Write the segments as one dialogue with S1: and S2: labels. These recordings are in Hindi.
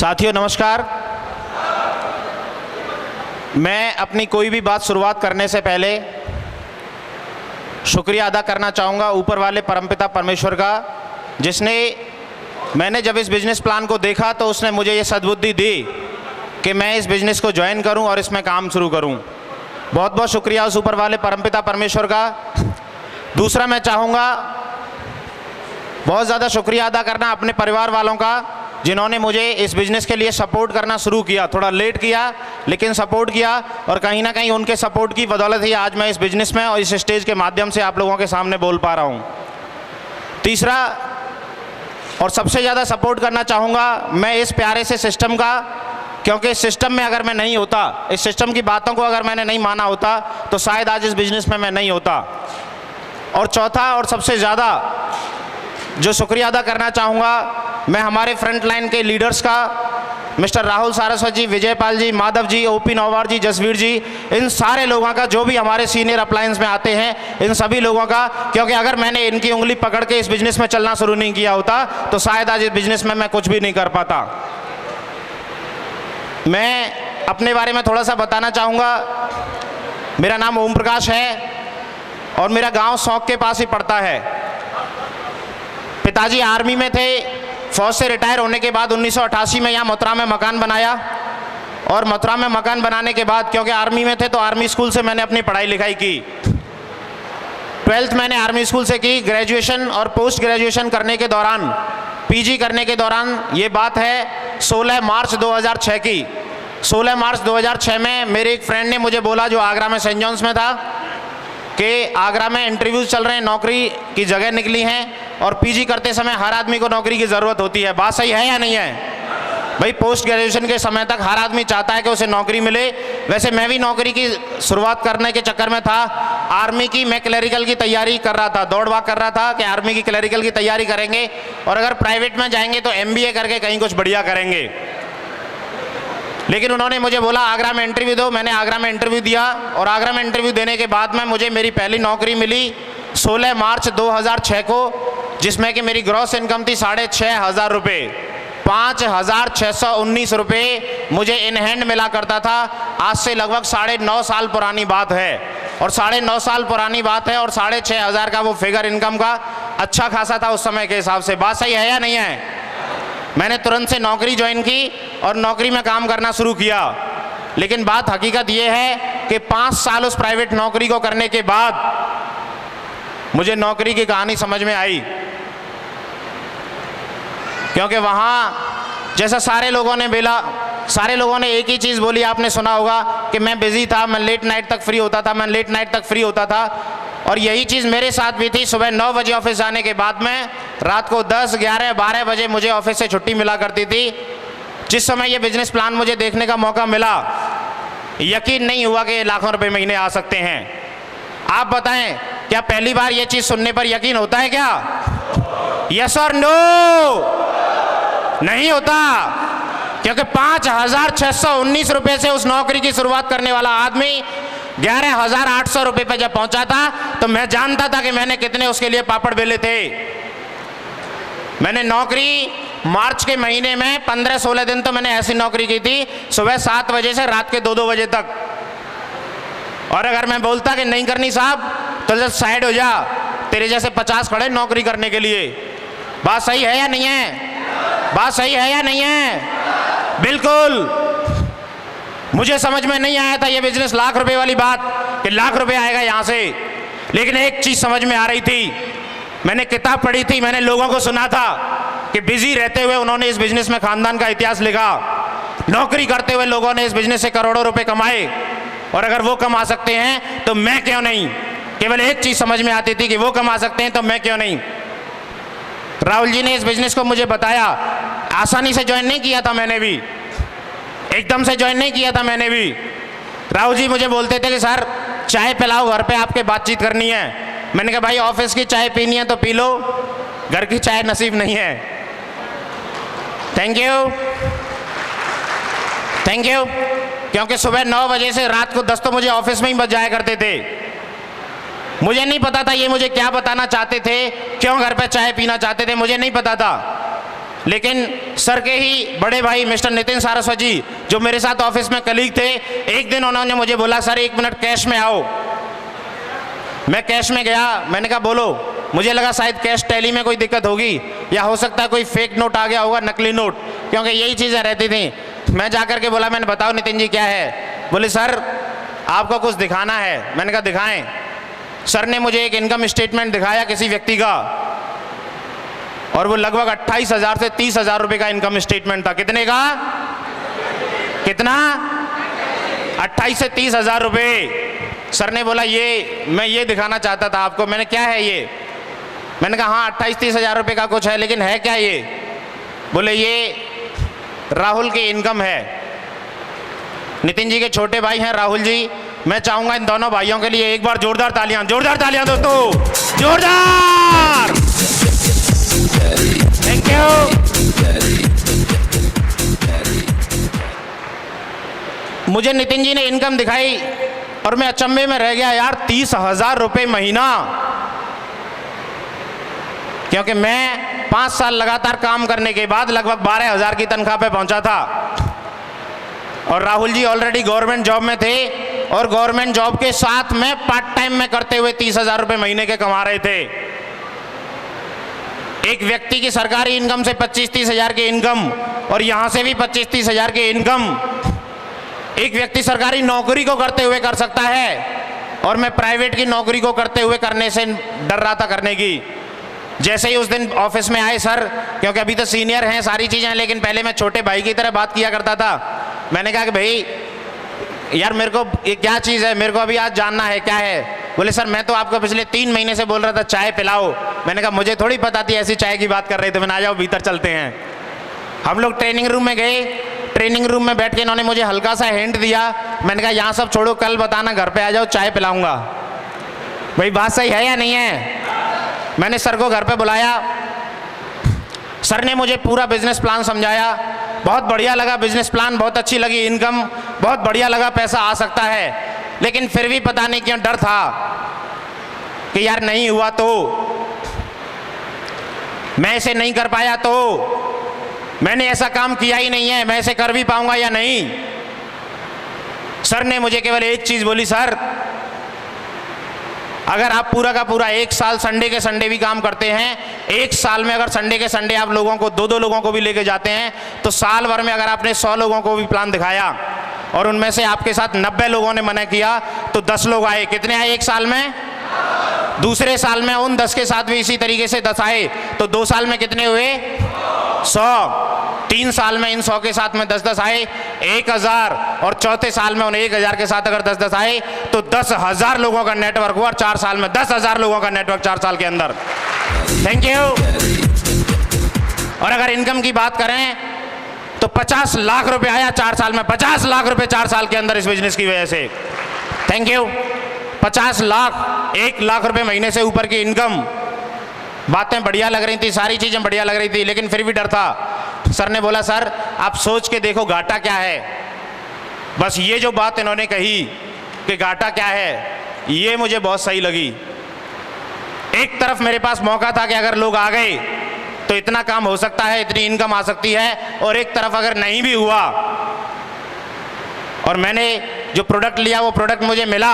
S1: साथियों नमस्कार। मैं अपनी कोई भी बात शुरुआत करने से पहले शुक्रिया अदा करना चाहूँगा ऊपर वाले परमपिता परमेश्वर का, जिसने मैंने जब इस बिज़नेस प्लान को देखा तो उसने मुझे ये सद्बुद्धि दी कि मैं इस बिज़नेस को ज्वाइन करूं और इसमें काम शुरू करूं। बहुत बहुत शुक्रिया उस ऊपर वाले परमपिता परमेश्वर का। दूसरा मैं चाहूँगा बहुत ज़्यादा शुक्रिया अदा करना अपने परिवार वालों का, जिन्होंने मुझे इस बिज़नेस के लिए सपोर्ट करना शुरू किया। थोड़ा लेट किया लेकिन सपोर्ट किया, और कहीं ना कहीं उनके सपोर्ट की बदौलत ही आज मैं इस बिज़नेस में और इस स्टेज के माध्यम से आप लोगों के सामने बोल पा रहा हूँ। तीसरा और सबसे ज़्यादा सपोर्ट करना चाहूँगा मैं इस प्यारे से सिस्टम का, क्योंकि इस सिस्टम में अगर मैं नहीं होता, इस सिस्टम की बातों को अगर मैंने नहीं माना होता तो शायद आज इस बिज़नेस में मैं नहीं होता। और चौथा और सबसे ज़्यादा जो शुक्रिया अदा करना चाहूँगा मैं हमारे फ्रंट लाइन के लीडर्स का, मिस्टर राहुल सारस्वत जी, विजयपाल जी, माधव जी, ओपी नौवार जी, जसवीर जी, इन सारे लोगों का, जो भी हमारे सीनियर अप्लायंस में आते हैं, इन सभी लोगों का, क्योंकि अगर मैंने इनकी उंगली पकड़ के इस बिज़नेस में चलना शुरू नहीं किया होता तो शायद आज इस बिज़नेस में मैं कुछ भी नहीं कर पाता। मैं अपने बारे में थोड़ा सा बताना चाहूँगा। मेरा नाम ओम प्रकाश है और मेरा गाँव सौंक के पास ही पड़ता है। पिताजी आर्मी में थे, फौज से रिटायर होने के बाद 1988 में यहाँ मथुरा में मकान बनाया, और मथुरा में मकान बनाने के बाद क्योंकि आर्मी में थे तो आर्मी स्कूल से मैंने अपनी पढ़ाई लिखाई की। 12th मैंने आर्मी स्कूल से की। ग्रेजुएशन और पोस्ट ग्रेजुएशन करने के दौरान, पीजी करने के दौरान, ये बात है 16 मार्च 2006 की। 16 मार्च 2006 में मेरे एक फ्रेंड ने मुझे बोला, जो आगरा में सेंट जॉन्स में था, कि आगरा में इंटरव्यूज़ चल रहे हैं, नौकरी की जगह निकली हैं, और पीजी करते समय हर आदमी को नौकरी की ज़रूरत होती है। बात सही है या नहीं है भाई? पोस्ट ग्रेजुएशन के समय तक हर आदमी चाहता है कि उसे नौकरी मिले। वैसे मैं भी नौकरी की शुरुआत करने के चक्कर में था। आर्मी की मैं क्लरिकल की तैयारी कर रहा था, दौड़ भाग कर रहा था कि आर्मी की क्लरिकल की तैयारी करेंगे और अगर प्राइवेट में जाएंगे तो MBA करके कहीं कुछ बढ़िया करेंगे। लेकिन उन्होंने मुझे बोला आगरा में इंटरव्यू दो। मैंने आगरा में इंटरव्यू दिया, और आगरा में इंटरव्यू देने के बाद में मुझे मेरी पहली नौकरी मिली 16 मार्च 2006 को, जिसमें कि मेरी ग्रॉस इनकम थी 6,500 रुपये। 5,619 रुपये मुझे इन हैंड मिला करता था। आज से लगभग 9.5 साल पुरानी बात है, और 9.5 साल पुरानी बात है, और 6,500 का वो फिगर इनकम का अच्छा खासा था उस समय के हिसाब से। बात सही है या नहीं है? मैंने तुरंत से नौकरी ज्वाइन की और नौकरी में काम करना शुरू किया। लेकिन बात हकीकत ये है कि 5 साल उस प्राइवेट नौकरी को करने के बाद मुझे नौकरी की कहानी समझ में आई। क्योंकि वहाँ जैसा सारे लोगों ने एक ही चीज़ बोली, आपने सुना होगा कि मैं बिज़ी था, मैं लेट नाइट तक फ्री होता था, और यही चीज़ मेरे साथ भी थी। सुबह 9 बजे ऑफिस जाने के बाद में रात को 10, 11, 12 बजे मुझे ऑफिस से छुट्टी मिला करती थी। जिस समय ये बिज़नेस प्लान मुझे देखने का मौका मिला, यकीन नहीं हुआ कि लाखों रुपए महीने आ सकते हैं। आप बताएं, क्या पहली बार ये चीज़ सुनने पर यकीन होता है क्या? यस और नो? नहीं होता। क्योंकि 5,619 रुपये से उस नौकरी की शुरुआत करने वाला आदमी 11,800 रुपये पे जब पहुंचा था तो मैं जानता था कि मैंने कितने उसके लिए पापड़ बेले थे। मैंने नौकरी मार्च के महीने में 15-16 दिन तो मैंने ऐसी नौकरी की थी, सुबह 7 बजे से रात के 2-2 बजे तक। और अगर मैं बोलता कि नहीं करनी साहब तो जब साइड हो जा, तेरे जैसे 50 खड़े नौकरी करने के लिए। बात सही है या नहीं है? बात सही है या नहीं है? बिल्कुल। मुझे समझ में नहीं आया था ये बिजनेस लाख रुपए वाली बात, कि लाख रुपए आएगा यहाँ से। लेकिन एक चीज़ समझ में आ रही थी, मैंने किताब पढ़ी थी, मैंने लोगों को सुना था कि बिजी रहते हुए उन्होंने इस बिजनेस में खानदान का इतिहास लिखा। नौकरी करते हुए लोगों ने इस बिजनेस से करोड़ों रुपए कमाए, और अगर वो कमा सकते हैं तो मैं क्यों नहीं? केवल एक चीज़ समझ में आती थी कि वो कमा सकते हैं तो मैं क्यों नहीं। राहुल जी ने इस बिजनेस को मुझे बताया। आसानी से ज्वाइन नहीं किया था मैंने भी, एकदम से ज्वाइन नहीं किया था मैंने भी। राहुल जी मुझे बोलते थे कि सर चाय पिलाओ, घर पे आपके बातचीत करनी है। मैंने कहा भाई ऑफिस की चाय पीनी है तो पी लो, घर की चाय नसीब नहीं है। Thank you. क्योंकि सुबह 9 बजे से रात को 10 तो मुझे ऑफिस में ही बच जाया करते थे। मुझे नहीं पता था ये मुझे क्या बताना चाहते थे, क्यों घर पे चाय पीना चाहते थे, मुझे नहीं पता था। लेकिन सर के ही बड़े भाई मिस्टर नितिन सारस्वत जी, जो मेरे साथ ऑफिस में कलीग थे, एक दिन उन्होंने मुझे बोला, सर 1 मिनट कैश में आओ। मैं कैश में गया, मैंने कहा बोलो। मुझे लगा शायद कैश टैली में कोई दिक्कत होगी, या हो सकता है कोई फेक नोट आ गया होगा, नकली नोट, क्योंकि यही चीज़ें रहती थी। मैं जाकर के बोला, मैंने बताओ नितिन जी क्या है? बोले सर आपको कुछ दिखाना है। मैंने कहा दिखाएं। सर ने मुझे एक इनकम स्टेटमेंट दिखाया किसी व्यक्ति का, और वो लगभग 28,000 से 30,000 रुपये का इनकम स्टेटमेंट था। कितने का? कितना? 28 से 30,000 रुपये। सर ने बोला ये मैं ये दिखाना चाहता था आपको। मैंने क्या है ये? मैंने कहा हाँ 28-30,000 रुपये का कुछ है, लेकिन है क्या ये? बोले ये राहुल की इनकम है। नितिन जी के छोटे भाई हैं राहुल जी। मैं चाहूंगा इन दोनों भाइयों के लिए एक बार जोरदार तालियां दोस्तों, जोरदार। Thank you. मुझे नितिन जी ने इनकम दिखाई और मैं अचंभे में रह गया, यार 30,000 रुपये महीना। क्योंकि मैं 5 साल लगातार काम करने के बाद लगभग 12,000 की तनख्वाह पे पहुंचा था, और Rahul ji already government job में थे, और गवर्नमेंट जॉब के साथ में पार्ट टाइम में करते हुए 30,000 रुपये महीने के कमा रहे थे। एक व्यक्ति की सरकारी इनकम से 25-30 हजार की इनकम, और यहां से भी 25-30 हजार की इनकम एक व्यक्ति सरकारी नौकरी को करते हुए कर सकता है, और मैं प्राइवेट की नौकरी को करते हुए करने से डर रहा था करने की। जैसे ही उस दिन ऑफिस में आए सर, क्योंकि अभी तो सीनियर हैं, सारी चीज़ें हैं, लेकिन पहले मैं छोटे भाई की तरह बात किया करता था। मैंने कहा कि भाई यार मेरे को ये क्या चीज़ है, मेरे को अभी आज जानना है क्या है। बोले सर मैं तो आपको पिछले 3 महीने से बोल रहा था चाय पिलाओ। मैंने कहा मुझे थोड़ी पता थी ऐसी चाय की बात कर रहे थे। मैंने आ जाओ भीतर चलते हैं। हम लोग ट्रेनिंग रूम में गए। ट्रेनिंग रूम में बैठ के इन्होंने मुझे हल्का सा हिंट दिया। मैंने कहा यहाँ सब छोड़ो, कल बताना, घर पे आ जाओ, चाय पिलाऊंगा। भाई बात सही है या नहीं है? मैंने सर को घर पे बुलाया। सर ने मुझे पूरा बिजनेस प्लान समझाया। बहुत बढ़िया लगा बिजनेस प्लान, बहुत अच्छी लगी इनकम, बहुत बढ़िया लगा, पैसा आ सकता है। लेकिन फिर भी पता नहीं क्यों डर था कि यार नहीं हुआ तो, मैं इसे नहीं कर पाया तो, मैंने ऐसा काम किया ही नहीं है, मैं इसे कर भी पाऊंगा या नहीं। सर ने मुझे केवल एक चीज बोली, सर अगर आप पूरा का पूरा 1 साल संडे के संडे भी काम करते हैं, 1 साल में अगर संडे के संडे आप लोगों को 2-2 लोगों को भी लेके जाते हैं, तो साल भर में अगर आपने 100 लोगों को भी प्लान दिखाया और उनमें से आपके साथ 90 लोगों ने मना किया, तो 10 लोग आए। कितने आए 1 साल में? दूसरे साल में उन 10 के साथ भी इसी तरीके से 10 आए, तो 2 साल में कितने हुए? 100। 3 साल में इन 100 के साथ में 10-10 आए, 1,000, और चौथे साल में उन 1,000 के साथ अगर 10-10 आए तो 10,000 लोगों का नेटवर्क हुआ। 4 साल में 10,000 लोगों का नेटवर्क 4 साल के अंदर। Thank you. और अगर इनकम की बात करें तो 50 लाख रुपए आया 4 साल में। 50 लाख रुपए 4 साल के अंदर इस बिजनेस की वजह से। Thank you. 50 लाख, 1 लाख रुपए महीने से ऊपर की इनकम। बातें बढ़िया लग रही थी, सारी चीजें बढ़िया लग रही थी, लेकिन फिर भी डर था। सर ने बोला सर आप सोच के देखो घाटा क्या है। बस ये जो बात इन्होंने कही कि घाटा क्या है, ये मुझे बहुत सही लगी। एक तरफ मेरे पास मौका था कि अगर लोग आ गए तो इतना काम हो सकता है, इतनी इनकम आ सकती है, और एक तरफ अगर नहीं भी हुआ और मैंने जो प्रोडक्ट लिया वो प्रोडक्ट मुझे मिला,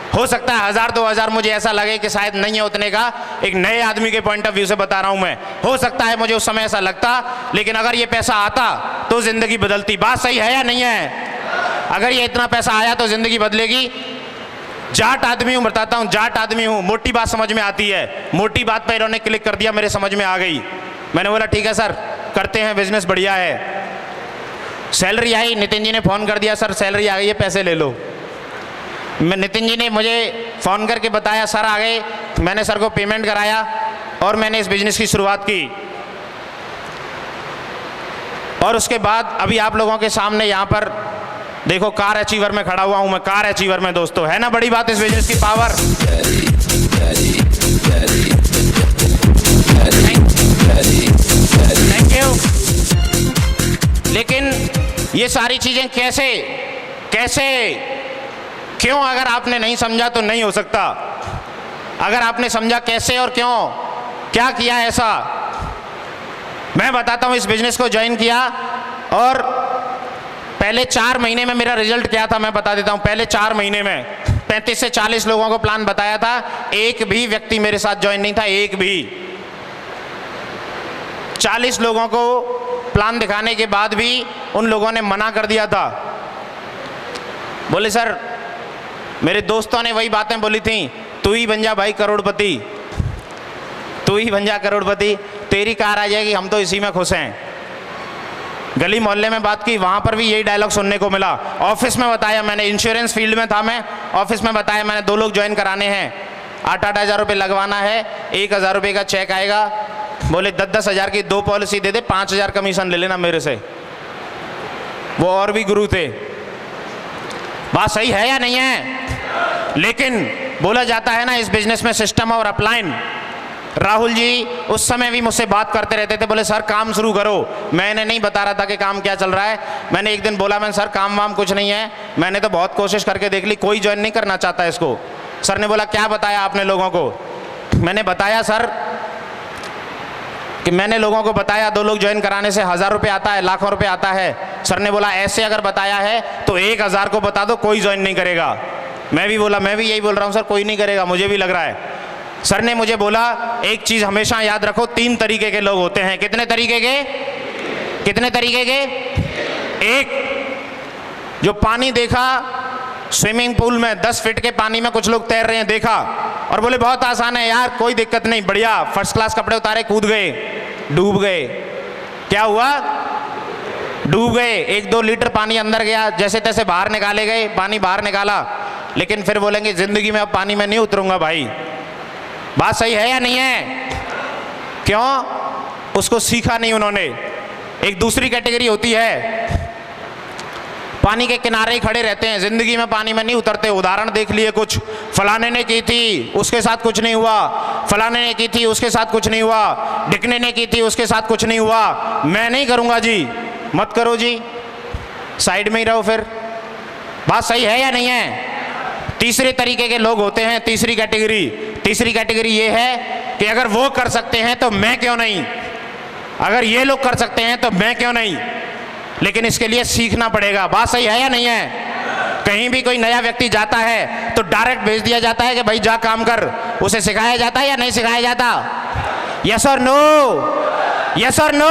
S1: हो सकता है 1,000-2,000 मुझे ऐसा लगे कि शायद नहीं है उतने का। एक नए आदमी के पॉइंट ऑफ व्यू से बता रहा हूं मैं, हो सकता है मुझे उस समय ऐसा लगता, लेकिन अगर ये पैसा आता तो जिंदगी बदलती। बात सही है या नहीं है? अगर ये इतना पैसा आया तो जिंदगी बदलेगी। जाट आदमी हूं, बताता हूं, जाट आदमी हूं, मोटी बात समझ में आती है। मोटी बात पर इन्होंने क्लिक कर दिया, मेरे समझ में आ गई। मैंने बोला ठीक है सर करते हैं, बिजनेस बढ़िया है। सैलरी आई, नितिन जी ने फोन कर दिया, सर सैलरी आ गई है, पैसे ले लो। नितिन जी ने मुझे फ़ोन करके बताया सर आ गए। मैंने सर को पेमेंट कराया और मैंने इस बिज़नेस की शुरुआत की। और उसके बाद अभी आप लोगों के सामने यहाँ पर देखो कार अचीवर में खड़ा हुआ हूँ मैं। कार अचीवर में दोस्तों, है ना बड़ी बात इस बिज़नेस की पावर। Thank you. लेकिन ये सारी चीज़ें कैसे क्यों, अगर आपने नहीं समझा तो नहीं हो सकता। अगर आपने समझा कैसे और क्यों, क्या किया ऐसा, मैं बताता हूँ, इस बिजनेस को ज्वाइन किया और पहले 4 महीने में मेरा रिजल्ट क्या था मैं बता देता हूँ। पहले 4 महीने में 35 से 40 लोगों को प्लान बताया था, एक भी व्यक्ति मेरे साथ ज्वाइन नहीं था, एक भी। 40 लोगों को प्लान दिखाने के बाद भी उन लोगों ने मना कर दिया था। बोले सर, मेरे दोस्तों ने वही बातें बोली थी, तू ही बन जा भाई करोड़पति, तू ही बन जा करोड़पति, तेरी कार आ जाएगी, हम तो इसी में खुश हैं। गली मोहल्ले में बात की, वहाँ पर भी यही डायलॉग सुनने को मिला। ऑफिस में बताया मैंने, इंश्योरेंस फील्ड में था मैं, ऑफिस में बताया मैंने 2 लोग ज्वाइन कराने हैं, 8-8 हज़ार रुपये लगवाना है, 1,000 रुपये का चेक आएगा, बोले 10-10 हज़ार की 2 पॉलिसी दे दे, 5,000 कमीशन ले लेना मेरे से। वो और भी गुरु थे। बात सही है या नहीं है? लेकिन बोला जाता है ना इस बिजनेस में सिस्टम और अपलाइन। राहुल जी उस समय भी मुझसे बात करते रहते थे, बोले सर काम शुरू करो। मैंने नहीं बता रहा था कि काम क्या चल रहा है। मैंने एक दिन बोला, मैं सर काम वाम कुछ नहीं है, मैंने तो बहुत कोशिश करके देख ली, कोई ज्वाइन नहीं करना चाहता इसको। सर ने बोला क्या बताया आपने लोगों को? मैंने बताया सर कि मैंने लोगों को बताया 2 लोग ज्वाइन कराने से 1,000 रुपये आता है, लाखों रुपये आता है। सर ने बोला ऐसे अगर बताया है तो 1,000 को बता दो, कोई ज्वाइन नहीं करेगा। मैं भी बोला, मैं भी यही बोल रहा हूँ सर, कोई नहीं करेगा, मुझे भी लग रहा है। सर ने मुझे बोला एक चीज हमेशा याद रखो, 3 तरीके के लोग होते हैं। कितने तरीके के? कितने तरीके के? एक, जो पानी देखा स्विमिंग पूल में 10 फीट के पानी में कुछ लोग तैर रहे हैं, देखा और बोले बहुत आसान है यार, कोई दिक्कत नहीं, बढ़िया, फर्स्ट क्लास कपड़े उतारे, कूद गए, डूब गए। क्या हुआ? डूब गए। 1-2 लीटर पानी अंदर गया, जैसे तैसे बाहर निकाले गए, पानी बाहर निकाला, लेकिन फिर बोलेंगे जिंदगी में अब पानी में नहीं उतरूंगा भाई। बात सही है या नहीं है? क्यों? उसको सीखा नहीं उन्होंने। एक दूसरी कैटेगरी होती है, पानी के किनारे ही खड़े रहते हैं, जिंदगी में पानी में नहीं उतरते। उदाहरण देख लिए कुछ, फलाने ने की थी उसके साथ कुछ नहीं हुआ, फलाने ने की थी उसके साथ कुछ नहीं हुआ, ढिकने ने की थी उसके साथ कुछ नहीं हुआ, मैं नहीं करूंगा जी। मत करो जी, साइड में ही रहो फिर। बात सही है या नहीं है? तीसरे तरीके के लोग होते हैं, तीसरी कैटेगरी ये है कि अगर वो कर सकते हैं तो मैं क्यों नहीं, अगर ये लोग कर सकते हैं तो मैं क्यों नहीं, लेकिन इसके लिए सीखना पड़ेगा। बात सही है या नहीं है? कहीं भी कोई नया व्यक्ति जाता है तो डायरेक्ट भेज दिया जाता है कि भाई जा काम कर, उसे सिखाया जाता है या नहीं सिखाया जाता? यस और नो? यस और नो?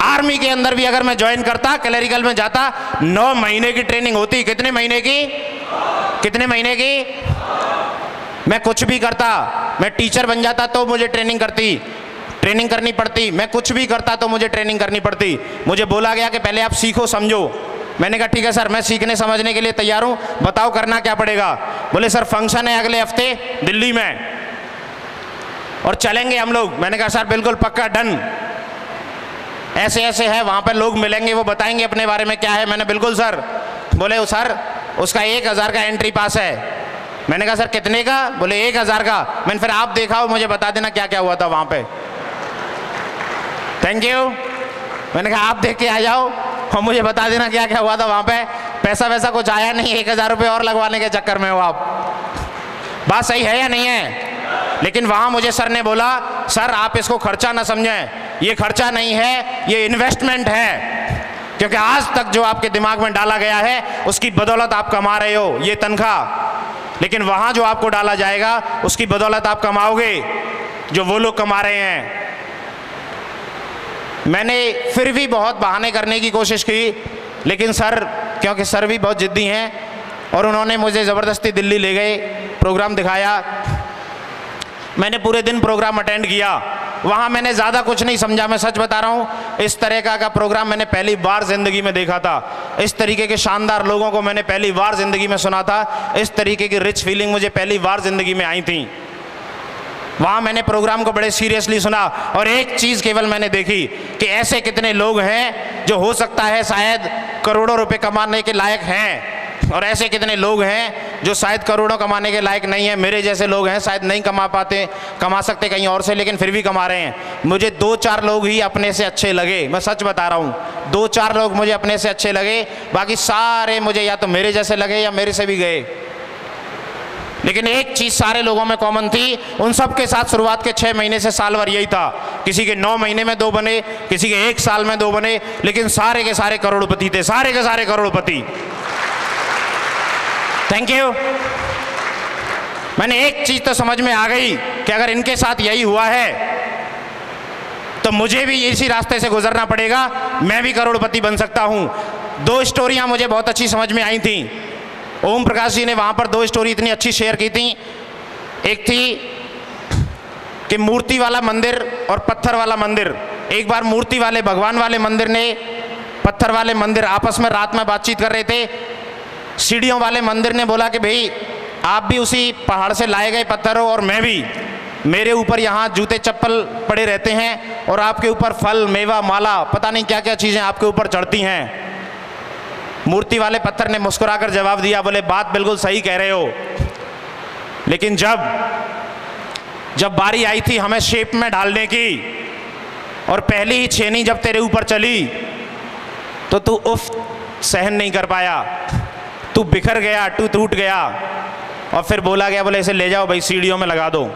S1: आर्मी के अंदर भी अगर मैं ज्वाइन करता, क्लरिकल में जाता, 9 महीने की ट्रेनिंग होती। कितने महीने की? कितने महीने की? मैं कुछ भी करता, मैं टीचर बन जाता तो मुझे ट्रेनिंग करनी पड़ती, मैं कुछ भी करता तो मुझे ट्रेनिंग करनी पड़ती। मुझे बोला गया कि पहले आप सीखो समझो। मैंने कहा ठीक है सर, मैं सीखने समझने के लिए तैयार हूँ, बताओ करना क्या पड़ेगा। बोले सर फंक्शन है अगले हफ्ते दिल्ली में और चलेंगे हम लोग। मैंने कहा सर बिल्कुल पक्का, डन, ऐसे ऐसे है, वहाँ पर लोग मिलेंगे, वो बताएंगे अपने बारे में क्या है। मैंने बिल्कुल सर। बोले सर उसका 1,000 का एंट्री पास है। मैंने कहा सर कितने का? बोले 1,000 का। मैंने फिर आप देखा हो, मुझे बता देना क्या क्या हुआ था वहाँ पे। Thank you. मैंने कहा आप देख के आ जाओ और मुझे बता देना क्या क्या हुआ था वहाँ पे। पैसा वैसा कुछ आया नहीं, 1,000 रुपये और लगवाने के चक्कर में हो आप। बात सही है या नहीं है? लेकिन वहाँ मुझे सर ने बोला सर आप इसको खर्चा ना समझें, ये खर्चा नहीं है, ये इन्वेस्टमेंट है, क्योंकि आज तक जो आपके दिमाग में डाला गया है उसकी बदौलत आप कमा रहे हो ये तनख्वाह, लेकिन वहाँ जो आपको डाला जाएगा उसकी बदौलत आप कमाओगे जो वो लोग कमा रहे हैं। मैंने फिर भी बहुत बहाने करने की कोशिश की, लेकिन सर, क्योंकि सर भी बहुत जिद्दी हैं और उन्होंने मुझे ज़बरदस्ती दिल्ली ले गए, प्रोग्राम दिखाया। मैंने पूरे दिन प्रोग्राम अटेंड किया। वहाँ मैंने ज़्यादा कुछ नहीं समझा, मैं सच बता रहा हूँ। इस तरह का प्रोग्राम मैंने पहली बार ज़िंदगी में देखा था। इस तरीके के शानदार लोगों को मैंने पहली बार ज़िंदगी में सुना था। इस तरीके की रिच फीलिंग मुझे पहली बार ज़िंदगी में आई थी। वहाँ मैंने प्रोग्राम को बड़े सीरियसली सुना और एक चीज़ केवल मैंने देखी कि ऐसे कितने लोग हैं जो हो सकता है शायद करोड़ों रुपए कमाने के लायक हैं, और ऐसे कितने लोग हैं जो शायद करोड़ों कमाने के लायक नहीं है। मेरे जैसे लोग हैं शायद नहीं कमा सकते कहीं और से, लेकिन फिर भी कमा रहे हैं। मुझे 2-4 लोग ही अपने से अच्छे लगे, मैं सच बता रहा हूँ। 2-4 लोग मुझे अपने से अच्छे लगे, बाकी सारे मुझे या तो मेरे जैसे लगे या मेरे से भी गए। लेकिन एक चीज सारे लोगों में कॉमन थी, उन सब के साथ शुरुआत के 6 महीने से साल भर यही था। किसी के 9 महीने में 2 बने, किसी के 1 साल में 2 बने, लेकिन सारे के सारे करोड़पति थे, सारे के सारे करोड़पति। Thank you. मैंने एक चीज तो समझ में आ गई कि अगर इनके साथ यही हुआ है तो मुझे भी इसी रास्ते से गुजरना पड़ेगा, मैं भी करोड़पति बन सकता हूं। 2 स्टोरियां मुझे बहुत अच्छी समझ में आई थी। ओम प्रकाश जी ने वहां पर 2 स्टोरी इतनी अच्छी शेयर की थी। एक थी कि मूर्ति वाला मंदिर और पत्थर वाला मंदिर। एक बार मूर्ति वाले भगवान वाले मंदिर ने पत्थर वाले मंदिर आपस में रात में बातचीत कर रहे थे। सीढ़ियों वाले मंदिर ने बोला कि भाई आप भी उसी पहाड़ से लाए गए पत्थर हो और मैं भी, मेरे ऊपर यहाँ जूते चप्पल पड़े रहते हैं और आपके ऊपर फल मेवा माला पता नहीं क्या क्या चीज़ें आपके ऊपर चढ़ती हैं। मूर्ति वाले पत्थर ने मुस्कुराकर जवाब दिया, बोले बात बिल्कुल सही कह रहे हो, लेकिन जब बारी आई थी हमें शेप में ढालने की और पहली ही छेनी जब तेरे ऊपर चली तो तू उफ सहन नहीं कर पाया, तू बिखर गया, तू टूट गया और फिर बोला गया, बोले इसे ले जाओ भाई सीढ़ियों में लगा दो।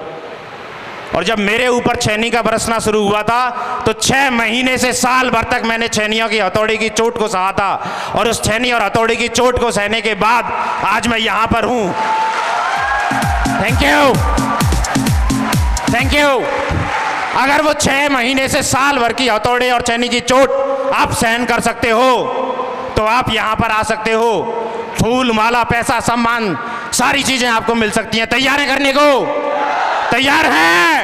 S1: और जब मेरे ऊपर छेनी का बरसना शुरू हुआ था तो 6 महीने से साल भर तक मैंने छेनियों की हथौड़ी की चोट को सहा था और उस छेनी और हथौड़ी की चोट को सहने के बाद आज मैं यहां पर हूं। Thank you, thank you. अगर वो 6 महीने से साल भर की हथौड़े और छेनी की चोट आप सहन कर सकते हो तो आप यहां पर आ सकते हो। फूल माला पैसा सम्मान सारी चीजें आपको मिल सकती हैं। तैयार है करने को? तैयार हैं?